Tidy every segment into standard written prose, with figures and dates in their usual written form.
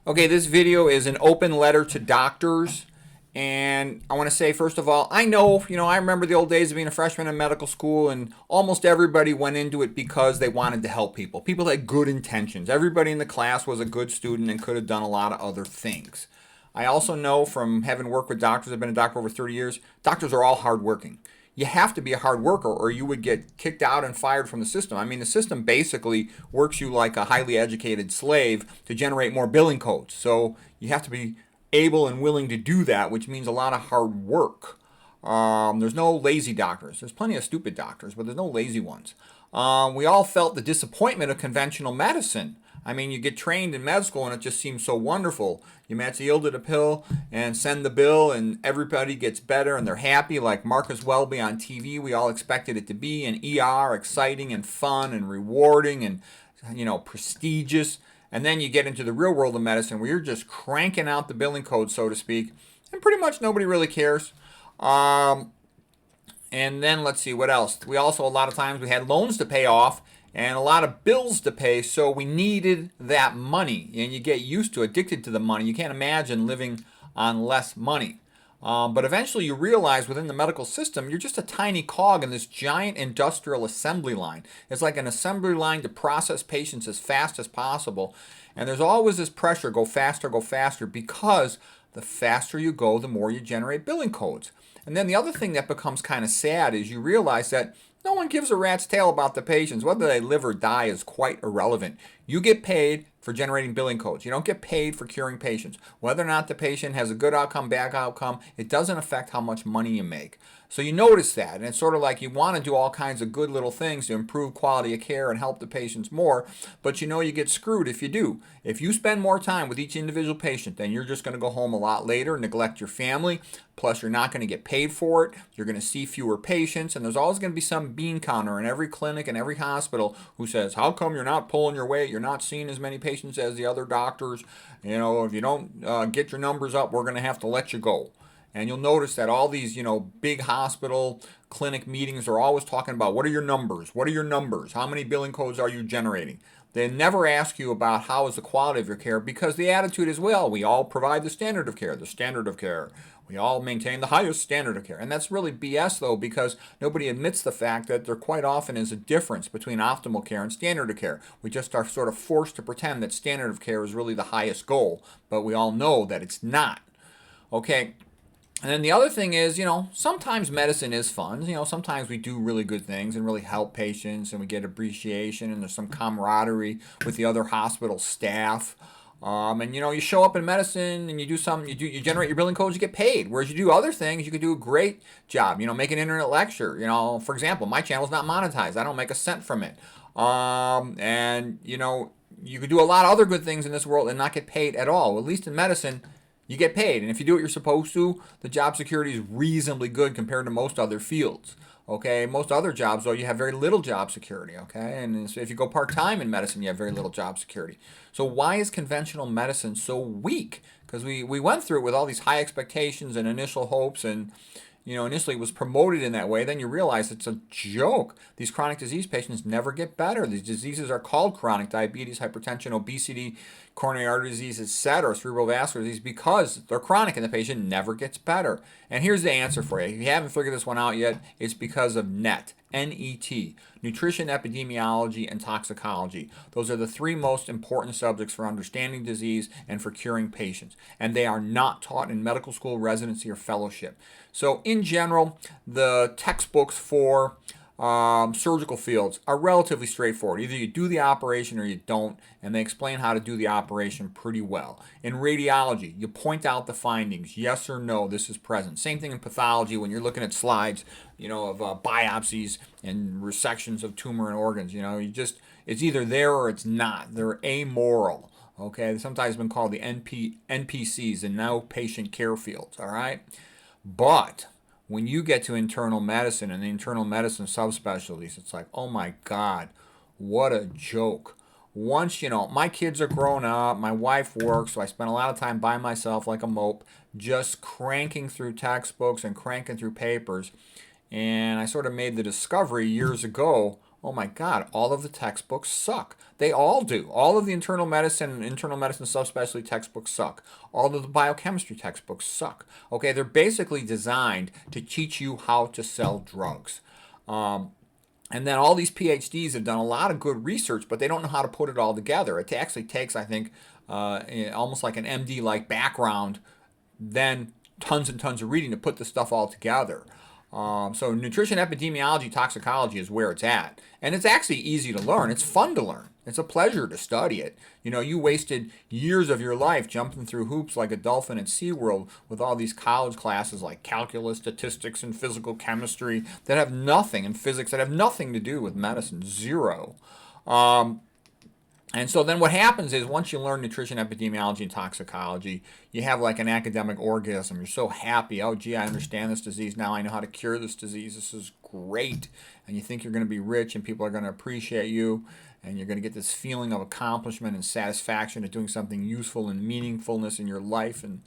Okay, this video is an open letter to doctors. And I want to say, first of all, I remember the old days of being a freshman in medical school, and almost everybody went into it because they wanted to help people. People had good intentions. Everybody in the class was a good student and could have done a lot of other things. I also know from having worked with doctors, I've been a doctor over 30 years, doctors are all hardworking. You have to be a hard worker or you would get kicked out and fired from the system. I mean, the system basically works you like a highly educated slave to generate more billing codes. So you have to be able and willing to do that, which means a lot of hard work. There's no lazy doctors. There's plenty of stupid doctors, but there's no lazy ones. We all felt the disappointment of conventional medicine. I mean, you get trained in med school and it just seems so wonderful. You match yielded a pill and send the bill and everybody gets better and they're happy, like Marcus Welby on TV. We all expected it to be, and ER, exciting and fun and rewarding and, prestigious. And then you get into the real world of medicine where you're just cranking out the billing code, so to speak, and pretty much nobody really cares. And then let's see, what else? We also, a lot of times, we had loans to pay off and a lot of bills to pay, so we needed that money. And you get used to, addicted to the money. You can't imagine living on less money. But eventually you realize within the medical system, you're just a tiny cog in this giant industrial assembly line. It's like an assembly line to process patients as fast as possible. And there's always this pressure, go faster, because the faster you go, the more you generate billing codes. And then the other thing that becomes kind of sad is you realize that no one gives a rat's tail about the patients. Whether they live or die is quite irrelevant. You get paid for generating billing codes. You don't get paid for curing patients. Whether or not the patient has a good outcome, bad outcome, it doesn't affect how much money you make. So you notice that, and it's sort of like you want to do all kinds of good little things to improve quality of care and help the patients more, but you get screwed if you do. If you spend more time with each individual patient, then you're just going to go home a lot later, neglect your family, plus you're not going to get paid for it, you're going to see fewer patients, and there's always going to be some bean counter in every clinic and every hospital who says, how come you're not pulling your weight, you're not seeing as many patients as the other doctors, if you don't get your numbers up, we're going to have to let you go. And you'll notice that all these, big hospital clinic meetings are always talking about what are your numbers? What are your numbers? How many billing codes are you generating? They never ask you about how is the quality of your care, because the attitude is, well, we all provide the standard of care. We all maintain the highest standard of care. And that's really BS, though, because nobody admits the fact that there quite often is a difference between optimal care and standard of care. We just are sort of forced to pretend that standard of care is really the highest goal, but we all know that it's not. Okay. And then the other thing is, sometimes medicine is fun. Sometimes we do really good things and really help patients and we get appreciation and there's some camaraderie with the other hospital staff. And you show up in medicine and you do something, you generate your billing codes, you get paid. Whereas you do other things, you could do a great job, make an internet lecture. For example, my channel's not monetized. I don't make a cent from it. And you could do a lot of other good things in this world and not get paid at all. At least in medicine, you get paid. And if you do what you're supposed to, the job security is reasonably good compared to most other fields. Okay, most other jobs, though, you have very little job security. Okay, and so if you go part-time in medicine, you have very little job security. So why is conventional medicine so weak? Because we went through it with all these high expectations and initial hopes, and initially it was promoted in that way. Then you realize it's a joke. These chronic disease patients never get better. These diseases are called chronic: diabetes, hypertension, obesity, coronary artery disease, etc., cerebral vascular disease, because they're chronic and the patient never gets better. And here's the answer for you. If you haven't figured this one out yet, it's because of NET, N-E-T, nutrition, epidemiology, and toxicology. Those are the three most important subjects for understanding disease and for curing patients. And they are not taught in medical school, residency, or fellowship. So in general, the textbooks for surgical fields are relatively straightforward. Either you do the operation or you don't, and they explain how to do the operation pretty well. In radiology, you point out the findings, yes or no, this is present. Same thing in pathology when you're looking at slides, of biopsies and resections of tumor and organs. It's either there or it's not. They're amoral. Okay, they've sometimes been called the NPCs, and no patient care fields. All right, but when you get to internal medicine and the internal medicine subspecialties, it's like, oh my God, what a joke. Once, my kids are grown up, my wife works, so I spend a lot of time by myself like a mope, just cranking through textbooks and cranking through papers. And I sort of made the discovery years ago, Oh my God, all of the textbooks suck. They all do. All of the internal medicine and subspecialty textbooks suck. All of the biochemistry textbooks suck. Okay, they're basically designed to teach you how to sell drugs. And then all these PhDs have done a lot of good research, but they don't know how to put it all together. It actually takes, I think, almost like an MD-like background, then tons and tons of reading to put this stuff all together. So nutrition epidemiology toxicology is where it's at. And it's actually easy to learn. It's fun to learn. It's a pleasure to study it. You know, you wasted years of your life jumping through hoops like a dolphin at SeaWorld with all these college classes like calculus, statistics, and physical chemistry that have nothing, and physics that have nothing to do with medicine. Zero. And so then what happens is once you learn nutrition epidemiology and toxicology, you have like an academic orgasm. You're so happy. Oh, gee, I understand this disease. Now I know how to cure this disease. This is great. And you think you're going to be rich and people are going to appreciate you. And you're going to get this feeling of accomplishment and satisfaction of doing something useful and meaningfulness in your life and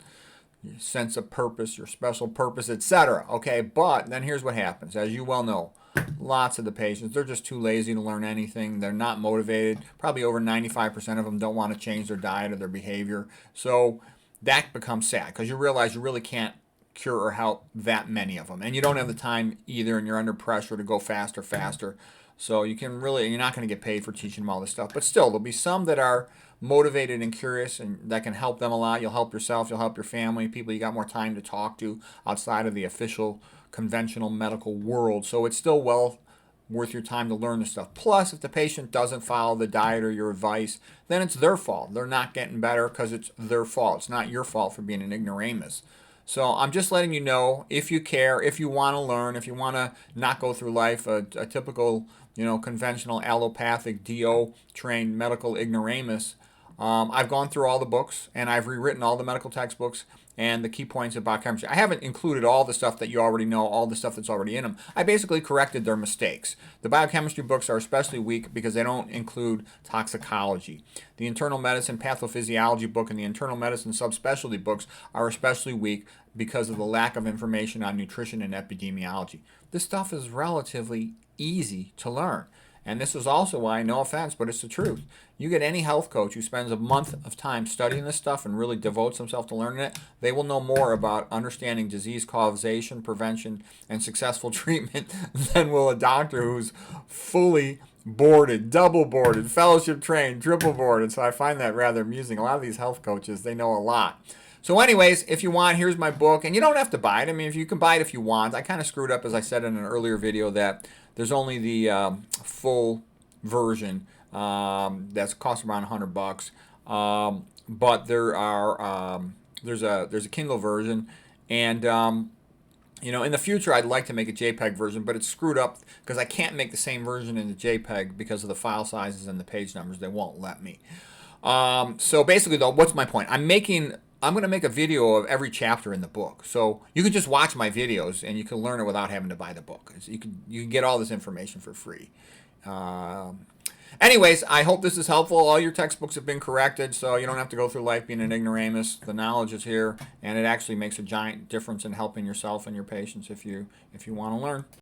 your sense of purpose, your special purpose, etc. Okay, but then here's what happens. As you well know, lots of the patients, they're just too lazy to learn anything. They're not motivated. Probably over 95% of them don't want to change their diet or their behavior. So that becomes sad because you realize you really can't cure or help that many of them. And you don't have the time either, and you're under pressure to go faster. So you're not going to get paid for teaching them all this stuff. But still, there'll be some that are motivated and curious, and that can help them a lot. You'll help yourself, you'll help your family, people you got more time to talk to outside of the official conventional medical world. So it's still well worth your time to learn this stuff. Plus, if the patient doesn't follow the diet or your advice, then it's their fault. They're not getting better because it's their fault. It's not your fault for being an ignoramus. So I'm just letting you know, if you care, if you want to learn, if you want to not go through life a typical, conventional allopathic DO trained medical ignoramus, I've gone through all the books and I've rewritten all the medical textbooks and the key points of biochemistry. I haven't included all the stuff that you already know, all the stuff that's already in them. I basically corrected their mistakes. The biochemistry books are especially weak because they don't include toxicology. The internal medicine pathophysiology book and the internal medicine subspecialty books are especially weak because of the lack of information on nutrition and epidemiology. This stuff is relatively easy to learn. And this is also why, no offense, but it's the truth. You get any health coach who spends a month of time studying this stuff and really devotes himself to learning it, they will know more about understanding disease causation, prevention, and successful treatment than will a doctor who's fully boarded, double boarded, fellowship trained, triple boarded. So I find that rather amusing. A lot of these health coaches, they know a lot. So anyways, if you want, here's my book. And you don't have to buy it. I mean, if you can buy it if you want. I kind of screwed up, as I said in an earlier video, that there's only the full version that's cost around $100. But there's a Kindle version. And, in the future, I'd like to make a JPEG version, but it's screwed up because I can't make the same version in the JPEG because of the file sizes and the page numbers. They won't let me. So basically, though, what's my point? I'm going to make a video of every chapter in the book. So you can just watch my videos and you can learn it without having to buy the book. You can get all this information for free. Anyways, I hope this is helpful. All your textbooks have been corrected, so you don't have to go through life being an ignoramus. The knowledge is here, and it actually makes a giant difference in helping yourself and your patients if you want to learn.